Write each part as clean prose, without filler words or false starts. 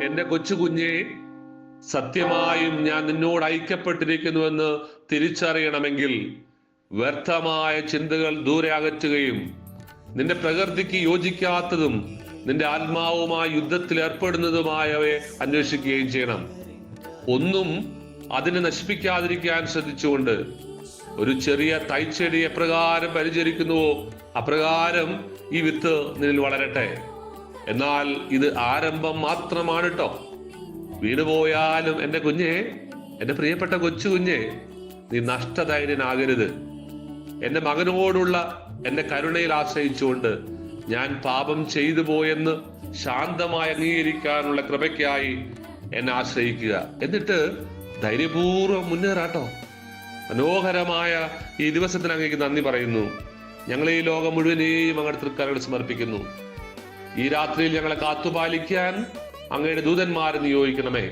എന്റെ കൊച്ചു കുഞ്ഞെ, സത്യമായും ഞാൻ നിന്നോട് ഐക്യപ്പെട്ടിരിക്കുന്നുവെന്ന് തിരിച്ചറിയണമെങ്കിൽ വ്യർത്ഥമായ ചിന്തകൾ ദൂരെ അകറ്റുകയും നിന്റെ പ്രകൃതിക്ക് യോജിക്കാത്തതും നിന്റെ ആത്മാവുമായി യുദ്ധത്തിൽ ഏർപ്പെടുന്നതുമായവയെ അന്വേഷിക്കുകയും ചെയ്യണം. ഒന്നും അതിനെ നശിപ്പിക്കാതിരിക്കാൻ ശ്രദ്ധിച്ചുകൊണ്ട് ഒരു ചെറിയ തൈച്ചെടി എപ്രകാരം പരിചരിക്കുന്നുവോ അപ്രകാരം ഈ വിത്ത് നിന്നിൽ വളരട്ടെ. എന്നാൽ ഇത് ആരംഭം മാത്രമാണ് കേട്ടോ. വീണുപോയാലും എൻ്റെ കുഞ്ഞെ, എൻ്റെ പ്രിയപ്പെട്ട കൊച്ചു കുഞ്ഞെ, നീ നഷ്ടധൈര്യനാകരുത്. എൻ്റെ മകനോടുള്ള എൻ്റെ കരുണയിൽ ആശ്രയിച്ചുകൊണ്ട് ഞാൻ പാപം ചെയ്തു പോയെന്ന് ശാന്തമായി അംഗീകരിക്കാനുള്ള കൃപയ്ക്കായി എന്നെ ആശ്രയിക്കുക. എന്നിട്ട് ധൈര്യപൂർവ്വം മുന്നേറാട്ടോ. മനോഹരമായ ഈ ദിവസത്തിന് അങ്ങേക്ക് നന്ദി പറയുന്നു. ഞങ്ങൾ ഈ ലോകം മുഴുവനെയും അങ്ങയുടെ തൃക്കരങ്ങളിൽ സമർപ്പിക്കുന്നു. ഈ രാത്രിയിൽ ഞങ്ങളെ കാത്തുപാലിക്കാൻ അങ്ങയുടെ ദൂതന്മാരെ നിയോഗിക്കണമേ.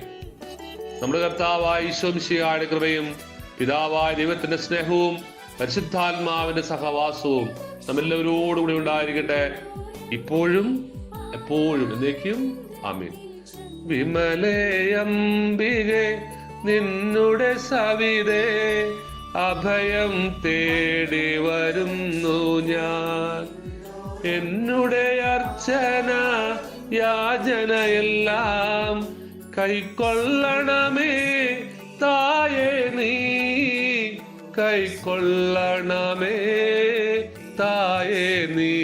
നമ്മുടെ കർത്താവായ ഈശോ മിശിഹായുടെ കൃപയും പിതാവായ ദൈവത്തിന്റെ സ്നേഹവും പരിശുദ്ധാത്മാവിന്റെ സഹവാസവും നമ്മെല്ലാവരോടുകൂടി ഉണ്ടായിരിക്കട്ടെ, ഇപ്പോഴും എപ്പോഴും എന്നേക്കും. ആമേൻ. വിമലയംബികെ നിന്നുടെ സവിതേ, അഭയം തേടി വരുന്നു ഞാൻ. എന്നുടെ അർച്ചന യാചനയെല്ലാം കൈക്കൊള്ളണമേ തായേ നീ, കൈക്കൊള്ളണമേ തായേ നീ.